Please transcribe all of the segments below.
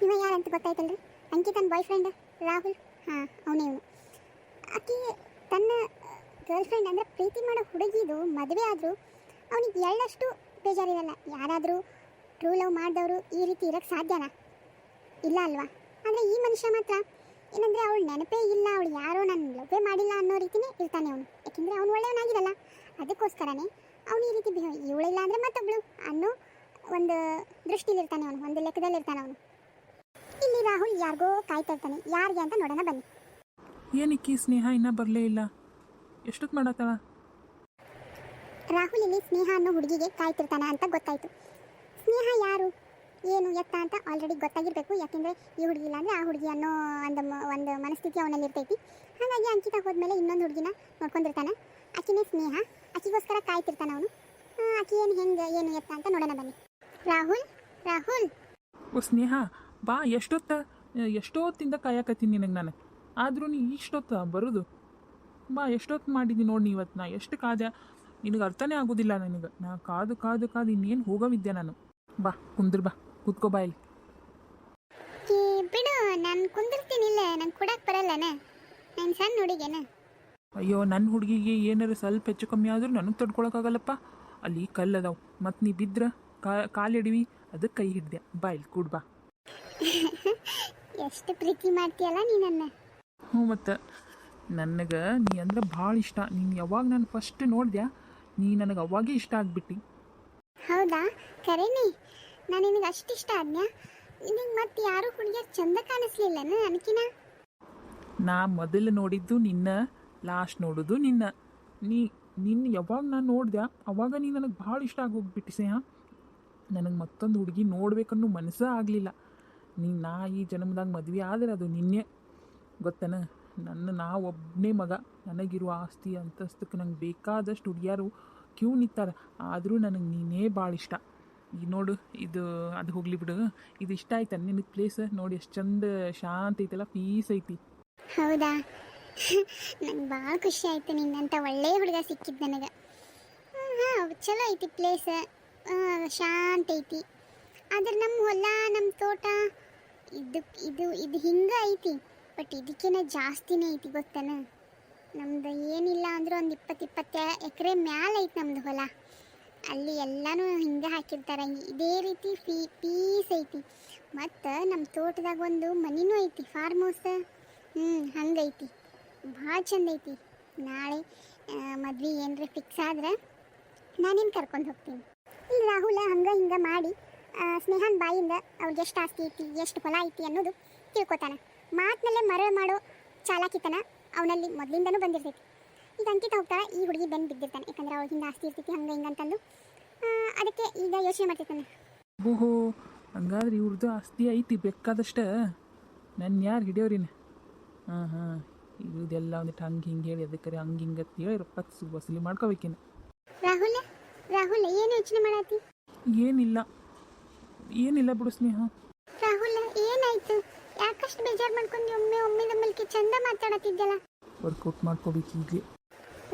ಇವ ಯಾರಂತ ಗೊತ್ತಾಯ್ತಲ್ರಿ? ಅಂಕಿತನ boy friend Rahul. ಹಾಂ, ಅವನೇ ಇವನು. ಆಕೆ ತನ್ನ ಗರ್ಲ್ ಫ್ರೆಂಡ್ ಅಂದರೆ ಪ್ರೀತಿ ಮಾಡೋ ಹುಡುಗಿದು ಮದುವೆ ಆದರೂ ಅವನಿಗೆ ಎಳ್ಳಷ್ಟು ಬೇಜಾರಿರಲ್ಲ. ಯಾರಾದರೂ ಟ್ರೂ ಲವ್ ಮಾಡಿದವರು ಈ ರೀತಿ ಇರೋಕ್ಕೆ ಸಾಧ್ಯನಾ? ಇಲ್ಲ ಅಲ್ವಾ? ಆದರೆ ಈ ಮನುಷ್ಯ ಮಾತ್ರ ಏನಂದರೆ ಅವಳು ನೆನಪೇ ಇಲ್ಲ, ಅವಳು ಯಾರೋ ನಾನು ಲವ್ವೇ ಮಾಡಿಲ್ಲ ಅನ್ನೋ ರೀತಿಯೇ ಇರ್ತಾನೆ ಅವನು. ಯಾಕೆಂದರೆ ಅವನು ಒಳ್ಳೆಯವನಾಗಿರಲ್ಲ, ಅದಕ್ಕೋಸ್ಕರನೇ ಅವನು ಈ ರೀತಿ ಇವಳಿಲ್ಲ ಅಂದರೆ ಮತ್ತೊಬ್ಳು ಅನ್ನೋ ಒಂದು ದೃಷ್ಟಿಲಿರ್ತಾನೆ ಅವನು, ಒಂದು ಲೆಕ್ಕದಲ್ಲಿರ್ತಾನೆ ಅವನು. ಇಲ್ಲಿ ರಾಹುಲ್ ಯಾರಿಗೋ ಕಾಯ್ತಾ ಇರ್ತಾನೆ. ಯಾರಿಗೆ ಅಂತ ನೋಡೋಣ ಬನ್ನಿ. ಏನಕ್ಕೆ ಸ್ನೇಹ ಇನ್ನೂ ಬರಲೇ ಇಲ್ಲ? ಎಷ್ಟೊತ್ತು ಮಾಡತ್ತಾಳ? ರಾಹುಲ್ ಇಲ್ಲಿ ಸ್ನೇಹ ಅನ್ನೋ ಹುಡುಗಿಗೆ ಕಾಯ್ತಿರ್ತಾನೆ ಅಂತ ಗೊತ್ತಾಯಿತು. ಸ್ನೇಹ ಯಾರು ಏನು ಎತ್ತ ಅಂತ ಆಲ್ರೆಡಿ ಗೊತ್ತಾಗಿರಬೇಕು. ಯಾಕೆಂದರೆ ಈ ಹುಡುಗಿ ಇಲ್ಲ ಅಂದರೆ ಆ ಹುಡುಗಿ ಅನ್ನೋ ಒಂದು ಮನಸ್ಥಿತಿ ಅವನಲ್ಲಿ ಇರ್ತೈತಿ. ಹಾಗಾಗಿ ಅಂಕಿತ ಹೋದ್ಮೇಲೆ ಇನ್ನೊಂದು ಹುಡುಗಿನ ನೋಡ್ಕೊಂಡಿರ್ತಾನೆ. ಆಕಿನೇ ಸ್ನೇಹ. ಆಕಿಗೋಸ್ಕರ ಕಾಯ್ತಿರ್ತಾನೆ ಅವನು. ಆಕಿ ಏನು ಹೆಂಗೆ ಏನು ಎತ್ತ ಅಂತ ನೋಡೋಣ ಬನ್ನಿ. ರಾಹುಲ್, ರಾಹುಲ್. ಓ ಸ್ನೇಹ, ಬಾ. ಎಷ್ಟೊತ್ತಿಂದ ಕಾಯಕತ್ತೀನಿ ನಿನಗೆ ನಾನು. ಆದರೂ ನೀ ಇಷ್ಟೊತ್ತು ಬರೋದು? ಬಾ, ಎಷ್ಟೊತ್ತು ಮಾಡಿದ್ದೀನಿ ನೋಡಿ ಇವತ್ತು. ನಾ ಎಷ್ಟು ಕಾದೆ ನಿನಗೆ ಅರ್ಥನೇ ಆಗೋದಿಲ್ಲ ನನಗೆ. ನಾ ಕಾದು ಕಾದು ಕಾದು ಇನ್ನೇನು ಹೋಗೋವಿದ್ದೆ ನಾನು. ಬಾ ಕುಂದ್ರ, ಬಾ ಕೂತ್ಕೋ ಬಾ ಇಲ್ಲಿ. ಬಿಡು, ನಾನು ಕುಂದಿರ್ತೀನಿಲ್ಲ, ನಂಗೆ ಕೊಡಕ್ಕೆ ಬರಲ್ಲನ, ನಾನು ಸಣ್ಣ ಹುಡುಗೇನ. ಅಯ್ಯೋ, ನನ್ನ ಹುಡುಗಿಗೆ ಏನಾರು ಸ್ವಲ್ಪ ಹೆಚ್ಚು ಕಮ್ಮಿ ಆದರೂ ನನಗೆ ತಡ್ಕೊಳಕ್ಕಾಗಲ್ಲಪ್ಪ. ಅಲ್ಲಿ ಕಲ್ಲದಾವು, ಮತ್ತು ನೀ ಬಿದ್ರೆ ಕಾಲಿಡಿವಿ, ಅದಕ್ಕೆ ಕೈ ಹಿಡ್ದೆ. ಬಾ ಇಲ್ಲಿ ಕೂಡ್ ಬಾ. ಎಷ್ಟು ಪ್ರೀತಿ ಮಾಡ್ತೀಯಲ್ಲ ನೀ ನನ್ನ. ಹ್ಞೂ, ಮತ್ತು ನನಗೆ ನೀ ಅಂದ್ರೆ ಭಾಳ ಇಷ್ಟ. ನೀನು ಯಾವಾಗ ನಾನು ಫಸ್ಟ್ ನೋಡಿದೆ, ನೀ ನನಗೆ ಅವಾಗೇ ಇಷ್ಟ ಆಗ್ಬಿಟ್ಟು. ಹೌದಾ? ಕರೇನಿ, ನಾನು ನಿನಗೆ ಅಷ್ಟು ಇಷ್ಟ ಆದ್ನ್ಯಾ? ನಿನಗೆ ಮತ್ತೆ ಯಾರು ಹುಡುಗಿಯರು ಚಂದ ಕಾಣಿಸ್ಲಿಲ್ಲನ ನನಕಿನ? ನಾ ಮೊದಲು ನೋಡಿದ್ದು ನಿನ್ನ, ಲಾಸ್ಟ್ ನೋಡೋದು ನಿನ್ನ. ನಿನ್ನ ಯಾವಾಗ ನಾನು ನೋಡಿದೆ ಅವಾಗ ನೀ ನನಗೆ ಭಾಳ ಇಷ್ಟ ಆಗೋಗ್ಬಿಟ್ಟು ಸ್ನೇಹ. ನನಗೆ ಮತ್ತೊಂದು ಹುಡುಗಿ ನೋಡ್ಬೇಕನ್ನೋ ಮನಸ್ಸೇ ಆಗಲಿಲ್ಲ. ನಾ ಈ ಜನ್ಮದಾಗ ಮದುವೆ ಆದರೆ ಅದು ನಿನ್ನೆ ಗೊತ್ತನ. ನಾ ಒಬ್ಬನೇ ಮಗ. ನನಗಿರುವ ಆಸ್ತಿ ಅಂತಸ್ತಕ್ಕೆ ನಂಗೆ ಬೇಕಾದಷ್ಟು ಹುಡುಗಿಯರು ಕ್ಯೂ ನಿಂತಾರೆ. ಆದರೂ ನನಗೆ ನೀನೇ ಭಾಳ ಇಷ್ಟ. ಈಗ ನೋಡು, ಅದು ಹೋಗ್ಲಿ ಬಿಡು. ಇದು ಇಷ್ಟ ಆಯ್ತಾ ನಿನಗೆ ಪ್ಲೇಸ್? ನೋಡಿ ಎಷ್ಟು ಚಂದ ಶಾಂತ ಐತಲ್ಲ, ಪೀಸ್ ಐತಿ. ಹೌದಾ? ನಂಗೆ ಭಾಳ ಖುಷಿ ಆಯ್ತು, ನಿನ್ನಂತ ಒಳ್ಳೆ ಹುಡುಗ ಸಿಕ್ಕಿದ್ದು ನನಗೆ. ಹಾಂ, ಚಲೋ ಐತಿ ಪ್ಲೇಸ್, ಶಾಂತ ಐತಿ. ಆದ್ರೆ ನಮ್ಮ ಹೊಲ, ನಮ್ಮ ತೋಟ ಇದು ಹಿಂಗೆ ಐತಿ. ಬಟ್ ಇದಕ್ಕಿಂತ ಜಾಸ್ತಿನೇ ಐತಿ ಗೊತ್ತನ. ನಮ್ದು ಏನಿಲ್ಲ ಅಂದ್ರೆ ಒಂದು 20 ಎಕರೆ ಮ್ಯಾಲೆ ಐತಿ ನಮ್ದು ಹೊಲ. ಅಲ್ಲಿ ಎಲ್ಲನೂ ಹಿಂಗೆ ಹಾಕಿರ್ತಾರೆ. ಇದೇ ರೀತಿ ಪೀಸ್ ಐತಿ. ಮತ್ತು ನಮ್ಮ ತೋಟದಾಗ ಒಂದು ಮನಿನೂ ಐತಿ, ಫಾರ್ಮ್ ಹೌಸ್. ಹಂಗೈತಿ, ಭಾಳ ಚಂದ ಐತಿ. ನಾಳೆ ಮದ್ವೆ ಏನರ ಫಿಕ್ಸ್ ಆದ್ರೆ ನಾನೇನು ಕರ್ಕೊಂಡು ಹೋಗ್ತೀನಿ. ಇಲ್ಲಿ ರಾಹುಲ ಹಂಗೆ ಮಾಡಿ ಸ್ನೇಹನ್ ಬಾಯಿಂದ ಅವ್ರಿಗೆ ಎಷ್ಟು ಆಸ್ತಿ ಐತಿ, ಎಷ್ಟು ಹೊಲ ಐತಿ ಅನ್ನೋದು ತಿಳ್ಕೊತಾನೆ. ಮಾತಿನಲ್ಲೇ ಮರ ಮಾಡೋ ಚಾಲಾಕಿತನ ಅವನಲ್ಲಿ ಮೊದಲಿಂದನೂ ಬಂದಿರ್ತೈತಿ. ಈಗ ಅಂಕಿತ ಹೋಗ್ತಾಳೆ, ಈ ಹುಡುಗಿ ಬೆನ್ನು ಬಿದ್ದಿರ್ತಾನೆ. ಯಾಕಂದ್ರೆ ಅವ್ಳ ಹಿಂದೆ ಆಸ್ತಿ ಇರ್ತೈತಿ, ಹಂಗೆ ಹಿಂಗಂತಂದು. ಅದಕ್ಕೆ ಈಗ ಯೋಚನೆ ಮಾಡ್ತಿರ್ತಾನೆ. ಓಹೋ, ಹಂಗಾದ್ರೆ ಇವ್ರದ್ದು ಆಸ್ತಿ ಐತಿ ಬೇಕಾದಷ್ಟ. ನನ್ನ ಯಾರು ಹಿಡಿಯೋರಿನ? ಹಾಂ, ಇದೆಲ್ಲ ಒಂದಿಟ್ಟು ಹಂಗೆ ಹಿಂಗೆ ಹೇಳಿ ಅದಕ್ಕೆ ಹಂಗೆ ಹಿಂಗೆ ಅಂತ ಹೇಳಿ ರೊಕ್ಕ ವಸೂಲಿ ಮಾಡ್ಕೋಬೇಕೇನು? ರಾಹುಲ್ ಏನು ಯೋಚನೆ ಮಾಡತ್ತಿ? ಏನಿಲ್ಲ ಬಿಡು ಸ್ನೇಹ. ರಾಹುಲ್, ಏನಾಯ್ತು? ಯಾಕಷ್ಟು ಬೇಜಾರು ಮಾಡ್ಕೊಂಡು ಒಮ್ಮೆ ಚಂದ ಮಾತಾಡತ್ತಿದ್ದಲ್ಲ? ವರ್ಕೌಟ್ ಮಾಡ್ಕೋಬೇಕು ಈಗಲೇ.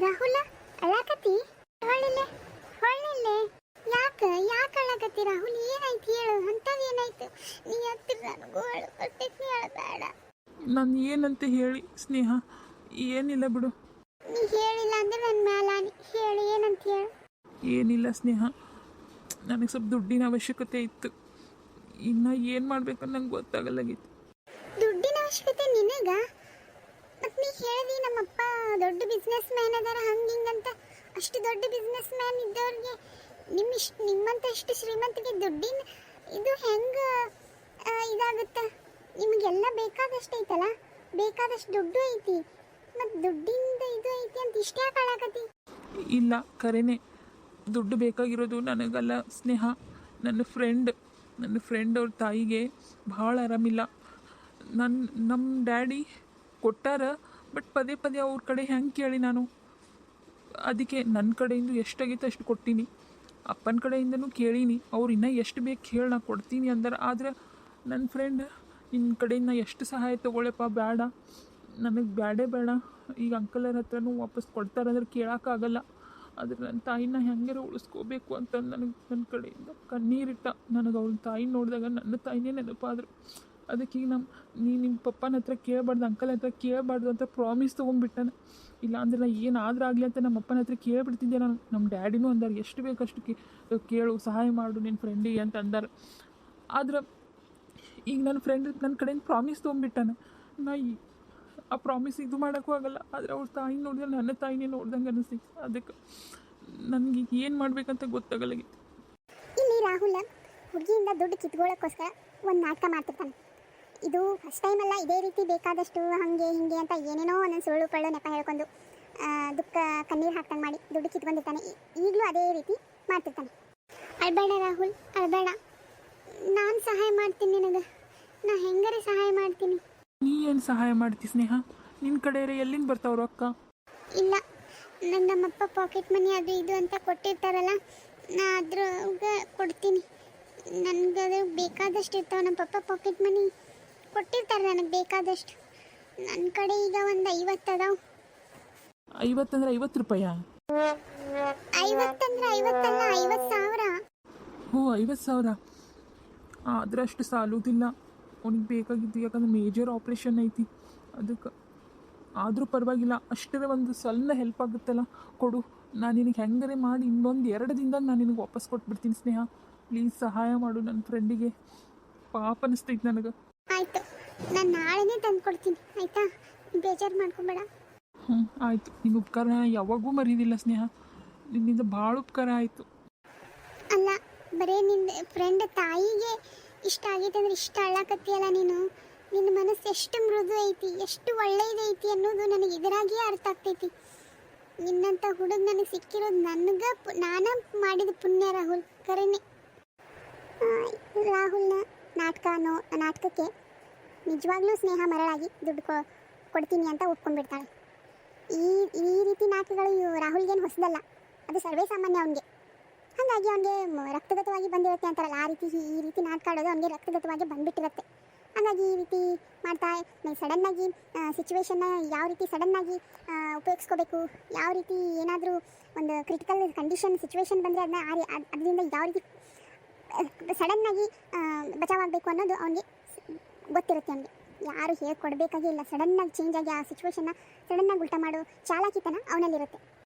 ರಾಹುಲ್, ಅಳಾಕತ್ತಿ? ಹೊಳ್ಳಿಲ್ಲೆ ಯಾಕೆ ಅಳಾಕತ್ತಿ? ರಾಹುಲ್, ಏನಾಯ್ತು ಹೇಳು, ಅಂಥದ್ದು ಏನಾಯ್ತು? ನೀ ಹತ್ತಿರ ನನಗೂ ಅಳು ಬರ್ತೈತಿ, ಅಳಬೇಡ. ನಾನು ಏನಂತ ಹೇಳಿ ಸ್ನೇಹ? ಏನಿಲ್ಲ ಬಿಡು. ನೀ ಹೇಳಿಲ್ಲ ಅಂದ್ರೆ ನನ್ನ ಮ್ಯಾಲಾನಿ. ಹೇಳು, ಏನಂತ ಹೇಳು. ಏನಿಲ್ಲ ಸ್ನೇಹ, ನನಗೆ ಸ್ವಲ್ಪ ದುಡ್ಡಿನ ಅವಶ್ಯಕತೆ ಇತ್ತು. ಇನ್ನು ಏನು ಮಾಡ್ಬೇಕಂತ ನಂಗೆ ಗೊತ್ತಾಗಲ್ಲಾಗಿತ್ತು. ದುಡ್ಡಿನ ಅವಶ್ಯಕತೆ ನಿನಗ? ಮತ್ತು ನೀ ಹೇಳಿದಿ ನಮ್ಮಪ್ಪ ದೊಡ್ಡ ಬಿಸ್ನೆಸ್ ಮ್ಯಾನ್ ಅದಾರ ಹಂಗಿಂಗಂತ. ಅಷ್ಟು ದೊಡ್ಡ ಬಿಸ್ನೆಸ್ ಮ್ಯಾನ್ ಇದ್ದವ್ರಿಗೆ ನಿಮ್ಮಂತ ಇಷ್ಟು ಶ್ರೀಮಂತಿಗೆ ದುಡ್ಡಿನ ಇದು ಹೆಂಗೆ ಇದಾಗುತ್ತೆ? ನಿಮಗೆಲ್ಲ ಬೇಕಾದಷ್ಟು ಐತಲ್ಲ, ಬೇಕಾದಷ್ಟು ದುಡ್ಡು ಐತಿ, ಮತ್ತು ದುಡ್ಡಿಂದ ಇದು ಐತಿ ಅಂತ ಇಷ್ಟೇ ಯಾಕೆ ಅಳಾಕತ್ತಿ? ಇಲ್ಲ, ಕರೆನೇ ದುಡ್ಡು ಬೇಕಾಗಿರೋದು ನನಗಲ್ಲ ಸ್ನೇಹ. ನನ್ನ ಫ್ರೆಂಡ್ ಅವ್ರ ತಾಯಿಗೆ ಭಾಳ ಆರಾಮಿಲ್ಲ. ನಮ್ಮ ಡ್ಯಾಡಿ ಕೊಟ್ಟಾರ, ಬಟ್ ಪದೇ ಅವ್ರ ಕಡೆ ಹೆಂಗೆ ಕೇಳಿ ನಾನು? ಅದಕ್ಕೆ ನನ್ನ ಕಡೆಯಿಂದ ಎಷ್ಟಾಗೈತೆ ಅಷ್ಟು ಕೊಟ್ಟೀನಿ. ಅಪ್ಪನ ಕಡೆಯಿಂದನೂ ಕೇಳೀನಿ. ಅವ್ರು ಇನ್ನೂ ಎಷ್ಟು ಬೇಕು ಹೇಳಿ ನಾ ಕೊಡ್ತೀನಿ ಅಂದ್ರೆ. ಆದರೆ ನನ್ನ ಫ್ರೆಂಡ್, ನಿನ್ನ ಕಡೆಯಿಂದ ಎಷ್ಟು ಸಹಾಯ ತೊಗೊಳಪ್ಪ, ಬೇಡ ನನಗೆ ಬೇಡ. ಈಗ ಅಂಕಲರ ಹತ್ರನೂ ವಾಪಸ್ ಕೊಡ್ತಾರಂದ್ರೆ ಕೇಳೋಕ್ಕಾಗಲ್ಲ. ಆದರೆ ನನ್ನ ತಾಯಿನ ಹೆಂಗಾರ ಉಳಿಸ್ಕೋಬೇಕು ಅಂತ ನನ್ನ ಕಡೆಯಿಂದ ಕಣ್ಣೀರಿಟ್ಟ. ನನಗೆ ಅವ್ಳ ತಾಯಿ ನೋಡಿದಾಗ ನನ್ನ ತಾಯಿನೇ ನೆನಪಾದ್ರು. ಅದಕ್ಕೆ ಈಗ ನಿಮ್ಮ ಪಪ್ಪನ ಹತ್ರ ಕೇಳಬಾರ್ದು, ಅಂಕಲ್ ಹತ್ರ ಕೇಳಬಾರ್ದು ಅಂತ ಪ್ರಾಮಿಸ್ ತೊಗೊಂಡ್ಬಿಟ್ಟಾನ. ಇಲ್ಲಾಂದ್ರೆ ನಾ ಏನಾದರೂ ಆಗಲಿ ಅಂತ ನಮ್ಮ ಅಪ್ಪನ ಹತ್ರ ಕೇಳಿಬಿಡ್ತಿದ್ದೆ ನಾನು. ನಮ್ಮ ಡ್ಯಾಡಿನೂ ಅಂದಾರೆ ಎಷ್ಟು ಬೇಕಷ್ಟು ಕೇಳು, ಸಹಾಯ ಮಾಡು ನಿನ್ನ ಫ್ರೆಂಡಿಗೆ ಅಂತ ಅಂದಾರೆ. ಆದ್ರೆ ಈಗ ನನ್ನ ಫ್ರೆಂಡ್ ನನ್ನ ಕಡೆಯಿಂದ ಪ್ರಾಮಿಸ್ ತೊಗೊಂಡ್ಬಿಟ್ಟಾನ. ನಾ ಆ ಪ್ರಾಮಿಸ್ ಇದು ಮಾಡೋಕ್ಕೂ ಆಗಲ್ಲ. ಆದರೆ ಅವ್ರ ತಾಯಿ ನೋಡಿದ್ರೆ ನನ್ನ ತಾಯಿನೇ ನೋಡ್ದಂಗೆ ಅನಿಸ್ತೈತಿ. ಅದಕ್ಕೆ ನನಗೆ ಏನು ಮಾಡ್ಬೇಕಂತ ಗೊತ್ತಾಗಲ್ಲಾಗಿತ್ತು. ಇಲ್ಲಿ ರಾಹುಲ್ ಹುಡುಗಿಯಿಂದ ದುಡ್ಡು ಕಿತ್ಕೊಳ್ಳೋಕ್ಕೋಸ್ಕರ ಒಂದು ನಾಟಕ ಮಾಡ್ತಿರ್ತಾನೆ. ಇದು ಫಸ್ಟ್ ಟೈಮ್ ಅಲ್ಲ, ಇದೇ ರೀತಿ ಬೇಕಾದಷ್ಟು ಹಾಗೆ ಹಿಂಗೆ ಅಂತ ಏನೇನೋ ಒಂದೊಂದು ಸುಳ್ಳು ಪಳ್ಳು ನೆಪ ಹೇಳ್ಕೊಂಡು ದುಃಖ ಕಣ್ಣೀರು ಹಾಕ್ತಂಗೆ ಮಾಡಿ ದುಡ್ಡು ಕಿತ್ಕೊಂಡಿರ್ತಾನೆ. ಈಗಲೂ ಅದೇ ರೀತಿ ಮಾಡ್ತಿರ್ತಾನೆ. ಅಳ್ಬೇಡ ರಾಹುಲ್, ಅಳ್ಬೇಡ. ನಾನು ಸಹಾಯ ಮಾಡ್ತೀನಿ ನಿನಗೆ. ನಾ ಹೆಂಗಾರೆ ಸಹಾಯ ಮಾಡ್ತೀನಿ. ನೀ ಏನು ಸಹಾಯ ಮಾಡ್ತಿ ಸ್ನೇಹ? ನಿನ್ನ ಕಡೆಯರೆ ಎಲ್ಲಿಂದ ಬರ್ತಾವ್ರು ಅಕ್ಕ? ಇಲ್ಲ, ನಂಗೆ ನಮ್ಮಪ್ಪ ಪಾಕೆಟ್ ಮನಿ ಅದು ಇದು ಅಂತ ಕೊಟ್ಟಿರ್ತಾರಲ್ಲ, ನಾ ಅದ್ರಾಗ ಕೊಡ್ತೀನಿ. ನನಗದು ಬೇಕಾದಷ್ಟು ಇರ್ತಾವೆ. ನಮ್ಮ ಪಪ್ಪ ಪಾಕೆಟ್ ಮನಿ ಕೊಟ್ಟಿರ್ತಾರೆ ನನಗೆ ಬೇಕಾದಷ್ಟು. ನನ್ನ ಕಡೆ ಈಗ ಒಂದು 50 ಅದಾವ. 50 ಅಂದ್ರೆ 50 ರೂಪಾಯ? 50 ಅಂದ್ರೆ 50 ಅಲ್ಲ, 50,000. ಓ, 50,000. ಅಷ್ಟು ಸಾಲುವುದಿಲ್ಲ. ಅವ್ನಿಗೆ ಬೇಕಾಗಿದ್ದು, ಯಾಕಂದ್ರೆ ಮೇಜರ್ ಆಪ್ರೇಷನ್ ಐತಿ. ಅದಕ್ಕೆ ಆದರೂ ಪರವಾಗಿಲ್ಲ, ಅಷ್ಟೇ ಒಂದು ಸಣ್ಣ ಹೆಲ್ಪ್ ಆಗುತ್ತಲ್ಲ, ಕೊಡು. ನಾನು ನಿನಗೆ ಹೆಂಗಾರೆ ಮಾಡಿ ಇನ್ನೊಂದು 2 ದಿನದಾಗ ನಾನು ನಿನಗೆ ವಾಪಸ್ ಕೊಟ್ಬಿಡ್ತೀನಿ ಸ್ನೇಹ. ಪ್ಲೀಸ್ ಸಹಾಯ ಮಾಡು ನನ್ನ ಫ್ರೆಂಡಿಗೆ. ಪಾಪ ಅನಿಸ್ತೈತೆ ನನಗೆ. ಆಯಿತು, ನಾನು ನಾಳೆನೇ ತಂದು ಕೊಡ್ತೀನಿ, ಆಯಿತಾ? ಬೇಜಾರು ಮಾಡ್ಕೊಬೇಡ. ಆಯಿತು. ನಿನ್ನ ಉಪಕಾರ ಯಾವಾಗೂ ಮರೀದಿಲ್ಲ ಸ್ನೇಹ. ನಿನ್ನಿಂದ ಭಾಳ ಉಪಕಾರ ಆಯಿತು. ಅಲ್ಲ, ಬರೀ ನಿನ್ನ ಫ್ರೆಂಡ್ ತಾಯಿಗೆ ಇಷ್ಟ ಆಗೈತೆ ಅಂದ್ರೆ ಇಷ್ಟ ಅಳ್ಳಾಕತ್ತೀಯಲ್ಲ ನೀನು. ನಿನ್ನ ಮನಸ್ಸು ಎಷ್ಟು ಮೃದು ಐತಿ, ಎಷ್ಟು ಒಳ್ಳೆಯದೈತಿ ಅನ್ನೋದು ನನಗೆ ಇದರಾಗೇ ಅರ್ಥ ಆಗ್ತೈತಿ. ನಿನ್ನಂಥ ಹುಡುಗ ನನಗೆ ಸಿಕ್ಕಿರೋದು ನನಗೆ ನಾನು ಮಾಡಿದ ಪುಣ್ಯ ರಾಹುಲ್, ಕರೆನೆ. ರಾಹುಲ್ನ ನಾಟಕಕ್ಕೆ ನಿಜವಾಗ್ಲೂ ಸ್ನೇಹ ಮರಳಾಗಿ ದುಡ್ಡು ಕೊಡ್ತೀನಿ ಅಂತ ಒಪ್ಕೊಂಡ್ಬಿಡ್ತಾಳೆ. ಈ ರೀತಿ ನಾಟಕಗಳು ರಾಹುಲ್ಗೇನು ಹೊಸದಲ್ಲ, ಅದು ಸರ್ವೇ ಸಾಮಾನ್ಯ ಅವನಿಗೆ. ಹಾಗಾಗಿ ಅವನಿಗೆ ರಕ್ತಗತವಾಗಿ ಬಂದಿರುತ್ತೆ ಅಂತಾರಲ್ಲ, ಈ ರೀತಿ ನಾಟಕ ಆಡೋದು ಅವನಿಗೆ ರಕ್ತಗತವಾಗಿ ಬಂದುಬಿಟ್ಟಿರುತ್ತೆ. ಹಾಗಾಗಿ ಈ ರೀತಿ ಮಾಡ್ತಾ ಸಡನ್ನಾಗಿ ಸಿಚುವೇಶನ್ನ ಯಾವ ರೀತಿ ಸಡನ್ನಾಗಿ ಉಪಯೋಗಿಸ್ಕೋಬೇಕು, ಯಾವ ರೀತಿ ಏನಾದರೂ ಒಂದು ಕ್ರಿಟಿಕಲ್ ಕಂಡೀಷನ್ ಸಿಚುವೇಶನ್ ಬಂದರೆ ಅದರಿಂದ ಯಾವ ರೀತಿ ಸಡನ್ನಾಗಿ ಬಚಾವಾಗಬೇಕು ಅನ್ನೋದು ಅವನಿಗೆ ಗೊತ್ತಿರುತ್ತೆ. ಅವನಿಗೆ ಯಾರು ಹೇಳ್ಕೊಡ್ಬೇಕಾಗಿಲ್ಲ. ಸಡನ್ನಾಗಿ ಚೇಂಜ್ ಆಗಿ ಆ ಸಿಚುವೇಶನ್ನ ಸಡನ್ನಾಗಿ ಉಲ್ಟಾ ಮಾಡೋ ಚಾಲಾಕಿತನ ಅವನಲ್ಲಿರುತ್ತೆ.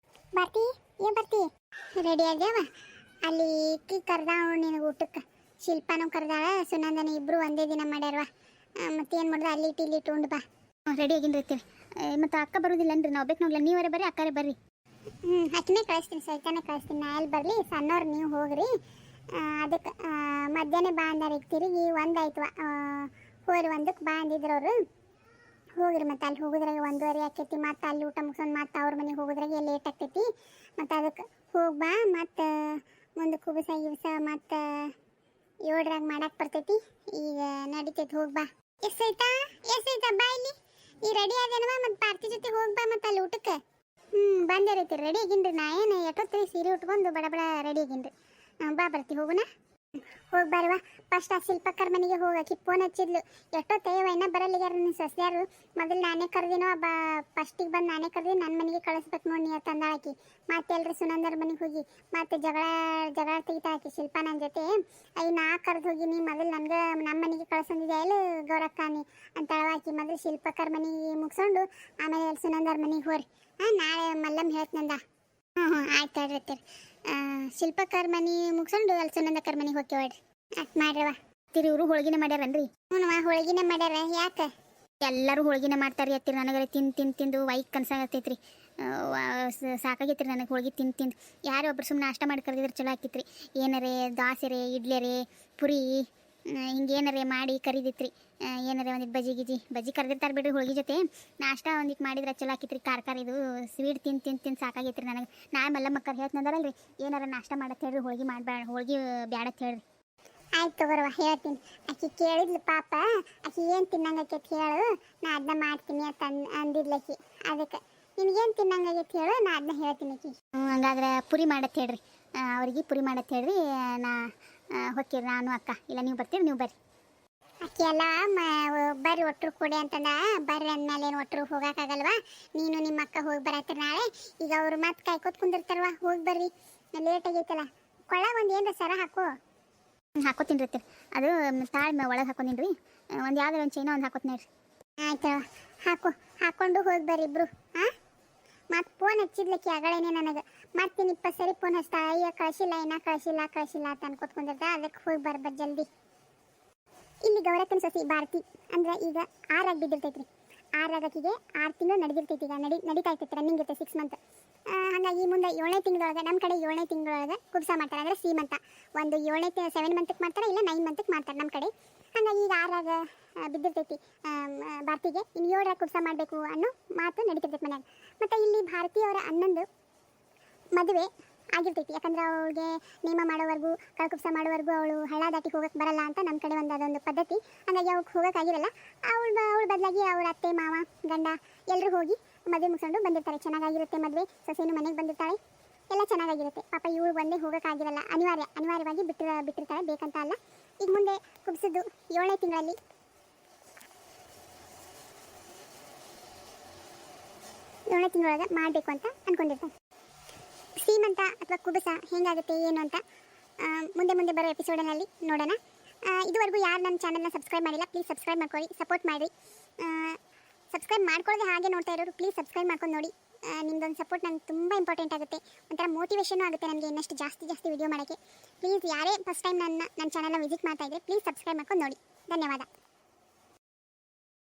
ಬರ್ತಿ ಏನು ಬರ್ತಿ? ರೆಡಿ ಆಗ್ಯಾವ? ಅಲ್ಲಿ ಕರ್ದ ನಿನಗೆ ಊಟಕ್ಕೆ. ಶಿಲ್ಪಾನು ಕರ್ದಾಳ, ಸುನಂದನ ಇಬ್ಬರು ಒಂದೇ ದಿನ ಮಾಡ್ಯಾರವ. ಮತ್ತೇನು ಮಾಡಿದ್ರೆ ಅಲ್ಲಿ ಇಟ್ಟು ಉಂಡು ಬಾ. ರೆಡಿ ಆಗಿರ್ತೀವಿ. ಮತ್ತು ಅಕ್ಕ ಬರೋದಿಲ್ಲನ್ರಿ, ನಾವು ಬೇಕು ನೋಡ್ಲ. ನೀವರೇ ಬರ್ರಿ, ಅಕ್ಕರೇ ಬರ್ರಿ. ಅಕ್ಕನೇ ಕಳಿಸ್ತೀನಿ, ಸೈತಾನೆ ಕಳಿಸ್ತೀನಿ. ನಾ ಎಲ್ಲಿ ಬರಲಿ, ಸಣ್ಣವ್ರು ನೀವು ಹೋಗ್ರಿ. ಅದಕ್ಕೆ ಮಧ್ಯಾಹ್ನ ಬಾ ಅಂದಾರ. ಈಗ ತಿರುಗಿ 1 ಆಯ್ತವ. ಹೋರಿ 1ಕ್ಕೆ ಬಾ ಅಂದಿದ್ರು ಅವರು. ಹೋಗ್ರಿ. ಮತ್ತು ಅಲ್ಲಿ ಹೋಗೋದ್ರಾಗೆ 1:30 ಆಕೈತಿ. ಮತ್ತು ಅಲ್ಲಿ ಊಟ ಮುಗಿಸ್ಕೊಂಡು ಮತ್ತು ಅವ್ರ ಮನೆಗೆ ಹೋಗೋದ್ರಾಗೆ ಲೇಟ್ ಆಗ್ತೈತಿ. ಮತ್ತು ಅದಕ್ಕೆ ಹೋಗಿ ಬಾ. ಮತ್ತು ಮುಂದೆ ಕುಬಸ ಮತ್ತು 7ರಾಗ ಮಾಡಕ್ಕೆ ಬರ್ತೈತಿ. ಈಗ ನಡಿತೈತಿ, ಹೋಗಿ ಬಾ. ಎಷ್ಟಾಯ್ತಾ ಬಾ. ಇಲ್ಲಿ ಈ ರೆಡಿ ಆದೇನವ? ಮತ್ತು ಪಾರ್ಟಿ ಜೊತೆ ಹೋಗಿ ಬಾ. ಮತ್ತು ಅಲ್ಲಿ ಊಟಕ್ಕೆ ಬಂದಿರೈತಿ. ರೆಡಿ ಆಗಿನ್ರಿ. ನಾ ಏನು ಎಷ್ಟೊತ್ತಿ ಸೀರೆ ಉಟ್ಕೊಂಡು ಬಡ ರೆಡಿ ಆಗಿನ್ರಿ. ಬಾ, ಬರ್ತಿ, ಹೋಗುಣ. ಹೋಗಿ ಬರವಾ. ಫಸ್ಟ್ ಆ ಶಿಲ್ಪಕ್ಕರ ಮನೆಗೆ ಹೋಗಕ್ಕೆ ಫೋನ್ ಹಚ್ಚಿದ್ಲು. ಎಷ್ಟೊತ್ತೇವ ಇನ್ನೂ ಬರಲ್ಲಿಗಾರ ನಿಮ್ಮ ಸಸ್ಯಾರು. ಮೊದಲು ನಾನೇ ಕರೆದಿನೋ ಫಸ್ಟಿಗೆ ಬಂದು ನಾನೇ ಕರೆದಿ ನನ್ನ ಮನೆಗೆ ಕಳಿಸ್ಬೇಕು ನೋಡಿ ಅಂತ ಅಂದಾಳಕಿ. ಮತ್ತೆ ಎಲ್ರಿ ಸುನಂದರ ಮನೆಗೆ ಹೋಗಿ ಮತ್ತೆ ಜಗಳ ತೆಗಿತಾಳಕಿ ಶಿಲ್ಪ ನನ್ನ ಜೊತೆ. ನಾ ಕರೆದು ಹೋಗಿನಿ, ಮೊದಲು ನನಗೆ ನಮ್ಮ ಮನೆಗೆ ಕಳ್ಸಂದಿದ್ದೆ ಎಲ್ಲ ಗೌರಕ್ಕನಿ ಅಂತ ಆಕಿ. ಮೊದಲು ಶಿಲ್ಪಕ್ಕರ ಮನೆಗೆ ಮುಗಿಸ್ಕೊಂಡು ಆಮೇಲೆ ಎಲ್ಲಿ ಸುನಂದರ ಮನೆಗೆ ಹೋರಿ. ನಾಳೆ ಮಲ್ಲಮ್ಮ ಹೇಳ್ತಂದ. ಆಯ್ತು ಹೇಳ್ರಿ. ಶಿಲ್ಪಕ್ಕರ ಮನೆ ಮುಗಿಸ್ಕೊಂಡು ಅಲ್ಲಿ ಸುನಂದಕ್ಕರ ಮನೆಗೆ ಹೋಗ್ತೀವಿ. ಅಷ್ಟು ಮಾಡ್ರವ. ಇವರು ಹೋಳಿಗೆನೆ ಮಾಡ್ಯಾರನ್ರಿ? ಹ್ಞೂ, ಹೋಳಿಗೆನೆ ಮಾಡ್ಯಾರ. ಯಾಕೆ? ಎಲ್ಲರೂ ಹೋಳಿಗೆನೆ ಮಾಡ್ತಾರೆ ಅತ್ತಿರಿ. ನನಗರೆ ತಿಂದು ವೈಕ್ ಕನ್ಸಾಗತ್ತೈತ್ರಿ. ಸಾಕಾಗೈತ್ರಿ ನನಗೆ ಹೋಳಿಗೆ ತಿಂದು. ಯಾರೋ ಒಬ್ರು ಸುಮ್ಮನೆ ನಾಷ್ಟ ಮಾಡಿ ಕರೆದಿದ್ರೆ ಚಲೋ ಆಕಿತ್ರಿ. ಏನಾರೇ ದೋಸೆ ಇಡ್ಲಿ ಪುರಿ ಹಿಂಗೇನಾರೇ ಮಾಡಿ ಕರಿದಿತ್ರಿ. ಏನಾರೇ ಒಂದಿಟ್ಟು ಬಜ್ಜಿ ಕರೆದಿರ್ತಾರೆ ಬಿಡ್ರಿ ಹೋಳಿಗೆ ಜೊತೆ. ನಾಷ್ಟ ಒಂದಿಟ್ಟು ಮಾಡಿದ್ರೆ ಚಲೋ ಆಕಿತ್ರಿ. ಖಾರ ಇದು ಸ್ವೀಟ್ ತಿಂದು ಸಾಕಾಗೈತ್ರಿ ನನಗೆ. ನಾ ಮಲ್ಲಮ್ಮಕ್ಕ ಹೇಳ್ತಂದಾರಲ್ರಿ, ಏನಾರ ನಾಷ್ಟ ಮಾಡತ್ತೆ ಹೇಳ್ರಿ, ಹೋಳಿಗೆ ಬ್ಯಾಡತ್ ಹೇಳ್ರಿ. ಆಯ್ತು ತಗೋರವ, ಹೇಳ್ತೀನಿ. ಆಕಿ ಕೇಳಿದ್ಲು ಪಾಪ. ಆಕಿ ಏನು ತಿನ್ನಂಗೈತಿ ಹೇಳು, ನಾ ಅದನ್ನ ಮಾಡ್ತೀನಿ ಅಂತ ಅಂದಿದ್ಲಕಿ. ಅದಕ್ಕೆ ನಿನಗೇನು ತಿನ್ನಂಗೈತಿ ಹೇಳು, ನಾ ಅದನ್ನ ಹೇಳ್ತೀನಿ ಆಕಿ. ಹಂಗಾದ್ರೆ ಪುರಿ ಮಾಡತ್ತೆ ಹೇಳ್ರಿ, ಅವ್ರಿಗೆ ಪುರಿ ಮಾಡತ್ತೆ ಹೇಳ್ರಿ. ನಾ ಹೊಕ್ಕಿರಿ, ನಾನು ಅಕ್ಕ. ಇಲ್ಲ ನೀವು ಬರ್ತೀರಿ, ನೀವು ಬರ್ರಿ. ಅಕ್ಕಿ ಎಲ್ಲ ಬರ್ರಿ ಒಟ್ಟರು ಕೊಡಿ ಅಂತಂದ. ಬರ್ರಿ ಅಂದಮೇಲೆ ಏನು ಒಟ್ಟರು ಹೋಗೋಕ್ಕಾಗಲ್ವಾ? ನೀನು ನಿಮ್ಮ ಅಕ್ಕ ಹೋಗಿ ಬರತ್ತೀರಿ ನಾಳೆ. ಈಗ ಅವ್ರು ಮತ್ತೆ ಕಾಯ್ಕೋತ್ ಕುಂದಿರ್ತಾರವ. ಹೋಗಿ ಬರ್ರಿ, ಲೇಟ್ ಆಗೈತಲ್ಲ. ಕೊಳ್ಳಾಗ ಒಂದು ಏನರ ಸರ ಹಾಕು. ಹಾಕೋತೀನಿ ರೀ ಅದು ತಾಳ್ಮೆ ಒಳಗೆ ಹಾಕೊಂಡಿನಿ ರೀ ಒಂದು ಯಾವ್ದಾರು ಒಂದು ಚೈನ ಒಂದು ಹಾಕೋತೀನಿ ರೀ ಆಯ್ತು ಹಾಕೊಂಡು ಹೋಗಿ ಬರ್ರಿ ಇಬ್ರು ಹಾಂ ಮತ್ತು ಫೋನ್ ಹಚ್ಚಿದ್ಲಕ್ಕಿ ಆಗಳೇನೆ ನನಗೆ ಮಾಡ್ತೀನಿ 20 ಸರಿ ಫೋನ್ ಹಚ್ತಾ ಅಯ್ಯೋ ಕಳಿಸಿಲ್ಲ ಅಂತ ಅನ್ಕೊತ್ಕೊಂಡಿರ್ತ ಅದಕ್ಕೆ ಹೋಗಿ ಬರ್ಬರ್ ಜಲ್ದಿ ಇಲ್ಲಿ ಗೌರಕ್ಕನ ಸೊಸಿ ಭಾರತಿ ಅಂದ್ರೆ ಈಗ 6 ಆಗಿ ಬಿದ್ದಿರ್ತೈತ್ರಿ 6 ಆಗಕ್ಕಿಗೆ 6 ತಿಂಗಳು ನಡೆದಿರ್ತೈತಿ ಈಗ ನಡೀತಾ ಇರ್ತೈತಿ ರನ್ನಿಂಗ್ ಇರ್ತೈತೆ 6 ಮಂತ್ ಹಾಗಾಗಿ ಮುಂದೆ 7ನೇ ತಿಂಗಳೊಳಗೆ ನಮ್ಮ ಕಡೆ 7ನೇ ತಿಂಗಳೊಳಗೆ ಕುಬ್ಸ ಮಾಡ್ತಾರೆ ಅಂದರೆ ಸೀಮಂತ ಒಂದು 7 ಮಂತ್ಗೆ ಮಾಡ್ತಾರೆ ಇಲ್ಲ 9 ಮಂತ್ಗೆ ಮಾಡ್ತಾರೆ ನಮ್ಮ ಕಡೆ ಹಾಗಾಗಿ ಈಗ 6 ಬಿದ್ದಿರ್ತೈತಿ ಭಾರತಿಗೆ ಇನ್ನು 7 ಕುಬ್ಸ ಮಾಡಬೇಕು ಅನ್ನೋ ಮಾತು ನಡೀತಿರ್ತೈತಿ ಮನ್ಯಾಗ ಮತ್ತು ಇಲ್ಲಿ ಭಾರತೀಯವರ ಅಣ್ಣಂದು ಮದುವೆ ಆಗಿರ್ತೈತಿ ಯಾಕಂದ್ರೆ ಅವಳಿಗೆ ನೇಮ ಮಾಡೋವರೆಗೂ ಕಳ್ಕುಬ್ಸ ಮಾಡೋವರೆಗೂ ಅವಳು ಹಳ್ಳ ದಾಟಿ ಹೋಗಕ್ಕೆ ಬರಲ್ಲ ಅಂತ ನಮ್ಮ ಕಡೆ ಅದೊಂದು ಪದ್ಧತಿ ಹಾಗಾಗಿ ಅವ್ಳಿಗೆ ಹೋಗೋಕ್ಕಾಗಿರಲ್ಲ ಅವಳ ಬದಲಾಗಿ ಅವ್ರ ಅತ್ತೆ ಮಾವ ಗಂಡ ಎಲ್ಲರೂ ಹೋಗಿ ಮದುವೆ ಮುಗಿಸ್ಕೊಂಡು ಬಂದಿರ್ತಾರೆ ಚೆನ್ನಾಗಿರುತ್ತೆ ಮದುವೆ ಸೊಸೆನೂ ಮನೆಗೆ ಬಂದಿರ್ತಾಳೆ ಎಲ್ಲ ಚೆನ್ನಾಗಿರುತ್ತೆ ಪಾಪ ಇವಳು ಒಂದೇ ಹೋಗೋಕ್ಕಾಗಿರಲ್ಲ ಅನಿವಾರ್ಯವಾಗಿ ಬಿಟ್ಟಿರ್ತಾಳೆ ಬೇಕಂತ ಅಲ್ಲ ಈಗ ಮುಂದೆ ಕುಬ್ಸದ್ದು 7ನೇ ತಿಂಗಳಲ್ಲಿ 7ನೇ ತಿಂಗಳೊಳಗೆ ಮಾಡಬೇಕು ಅಂತ ಅಂದ್ಕೊಂಡಿರ್ತಾರೆ ಸೀಮಂತ ಅಥವಾ ಕುಬಸ ಹೇಗಾಗುತ್ತೆ ಏನು ಅಂತ ಮುಂದೆ ಬರೋ ಎಪಿಸೋಡಿನಲ್ಲಿ ನೋಡೋಣ ಇದುವರೆಗೂ ಯಾರು ನನ್ನ ಚಾನಲ್ನ ಸಬ್ಸ್ಕ್ರೈಬ್ ಮಾಡಿಲ್ಲ ಪ್ಲೀಸ್ ಸಬ್ಸ್ಕ್ರೈಬ್ ಮಾಡ್ಕೊಳ್ಳಿ ಸಪೋರ್ಟ್ ಮಾಡಿರಿ ಸಬ್ಸ್ಕ್ರೈಬ್ ಮಾಡ್ಕೊಳ್ಳೋದೇ ಹಾಗೆ ನೋಡ್ತಾ ಇರೋರು ಪ್ಲೀಸ್ ಸಬ್ಸ್ಕ್ರೈಬ್ ಮಾಡ್ಕೊಂಡು ನೋಡಿ ನಿಮ್ಮದೊಂದು ಸಪೋರ್ಟ್ ನನಗೆ ತುಂಬ ಇಂಪಾರ್ಟೆಂಟ್ ಆಗುತ್ತೆ ಒಂಥರ ಮೋಟಿವೇಶನ್ ಆಗುತ್ತೆ ನನಗೆ ಇನ್ನಷ್ಟು ಜಾಸ್ತಿ ವಿಡಿಯೋ ಮಾಡೋಕ್ಕೆ ಪ್ಲೀಸ್ ಯಾರೇ ಫಸ್ಟ್ ಟೈಮ್ ನನ್ನ ಚಾನಲ್ನ ವಿಸಿಟ್ ಮಾಡ್ತಾ ಇದ್ದರೆ ಪ್ಲೀಸ್ ಸಬ್ಸ್ಕ್ರೈಬ್ ಮಾಡ್ಕೊಂಡು ನೋಡಿ ಧನ್ಯವಾದ